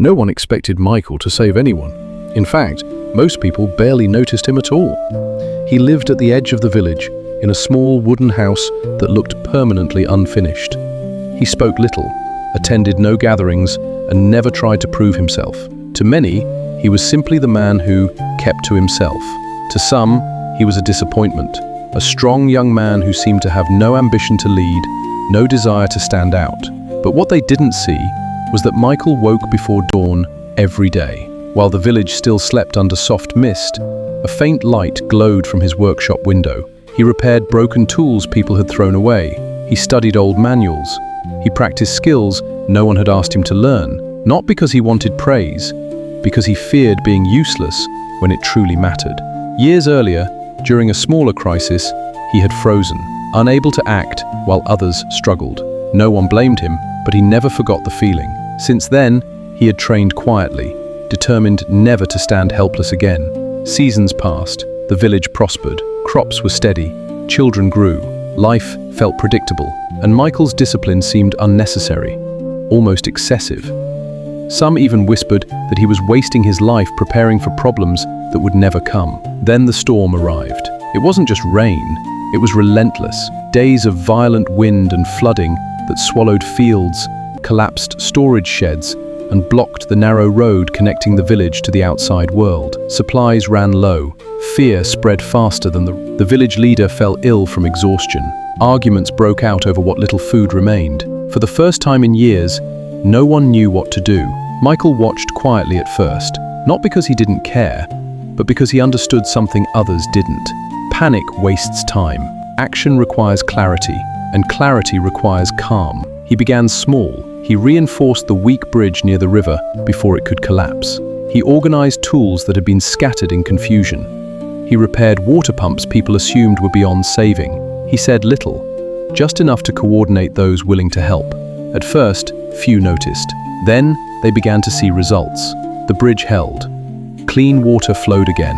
No one expected Michael to save anyone. In fact, most people barely noticed him at all. He lived at the edge of the village, in a small wooden house that looked permanently unfinished. He spoke little, attended no gatherings, and never tried to prove himself. To many, he was simply the man who kept to himself. To some, he was a disappointment, a strong young man who seemed to have no ambition to lead, no desire to stand out. But what they didn't see was that Michael woke before dawn every day. While the village still slept under soft mist, a faint light glowed from his workshop window. He repaired broken tools people had thrown away. He studied old manuals. He practiced skills no one had asked him to learn, not because he wanted praise, because he feared being useless when it truly mattered. Years earlier, during a smaller crisis, he had frozen, unable to act while others struggled. No one blamed him, but he never forgot the feeling. Since then, he had trained quietly, determined never to stand helpless again. Seasons passed, the village prospered, crops were steady, children grew, life felt predictable, and Michael's discipline seemed unnecessary, almost excessive. Some even whispered that he was wasting his life preparing for problems that would never come. Then the storm arrived. It wasn't just rain, it was relentless. Days of violent wind and flooding that swallowed fields, collapsed storage sheds, and blocked the narrow road connecting the village to the outside world. Supplies ran low. Fear spread faster than the village leader fell ill from exhaustion. Arguments broke out over what little food remained. For the first time in years, no one knew what to do. Michael watched quietly at first, not because he didn't care, but because he understood something others didn't. Panic wastes time. Action requires clarity, and clarity requires calm. He began small. He reinforced the weak bridge near the river before it could collapse. He organized tools that had been scattered in confusion. He repaired water pumps people assumed were beyond saving. He said little, just enough to coordinate those willing to help. At first, few noticed. Then, they began to see results. The bridge held. Clean water flowed again.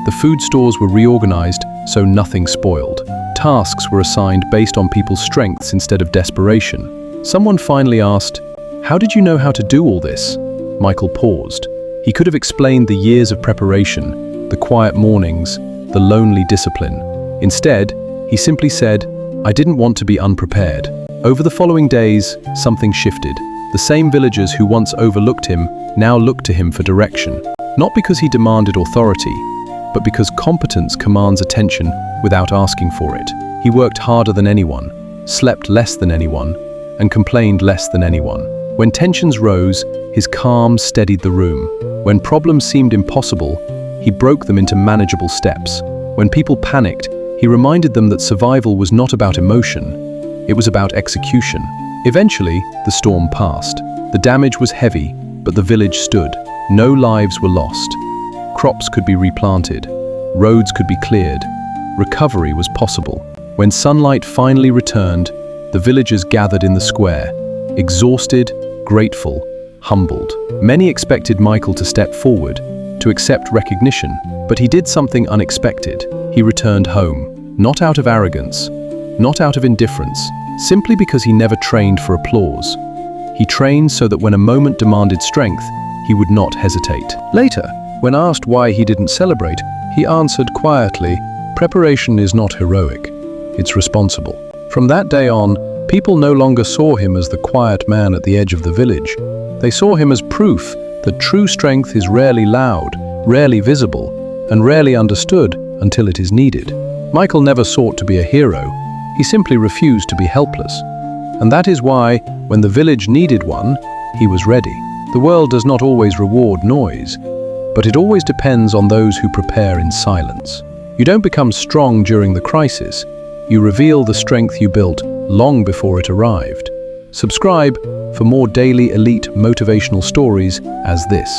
The food stores were reorganized so nothing spoiled. Tasks were assigned based on people's strengths instead of desperation. Someone finally asked, "How did you know how to do all this?" Michael paused. He could have explained the years of preparation, the quiet mornings, the lonely discipline. Instead, he simply said, "I didn't want to be unprepared." Over the following days, something shifted. The same villagers who once overlooked him now looked to him for direction. Not because he demanded authority, but because competence commands attention without asking for it. He worked harder than anyone, slept less than anyone, and complained less than anyone. When tensions rose, his calm steadied the room. When problems seemed impossible, he broke them into manageable steps. When people panicked, he reminded them that survival was not about emotion, it was about execution. Eventually, the storm passed. The damage was heavy, but the village stood. No lives were lost. Crops could be replanted. Roads could be cleared. Recovery was possible. When sunlight finally returned, the villagers gathered in the square, exhausted, grateful, humbled. Many expected Michael to step forward, to accept recognition, but he did something unexpected. He returned home, not out of arrogance, not out of indifference, simply because he never trained for applause. He trained so that when a moment demanded strength, he would not hesitate. Later, when asked why he didn't celebrate, he answered quietly, "Preparation is not heroic, it's responsible." From that day on, people no longer saw him as the quiet man at the edge of the village. They saw him as proof that true strength is rarely loud, rarely visible, and rarely understood until it is needed. Michael never sought to be a hero. He simply refused to be helpless. And that is why, when the village needed one, he was ready. The world does not always reward noise, but it always depends on those who prepare in silence. You don't become strong during the crisis. You reveal the strength you built long before it arrived. Subscribe for more daily elite motivational stories as this.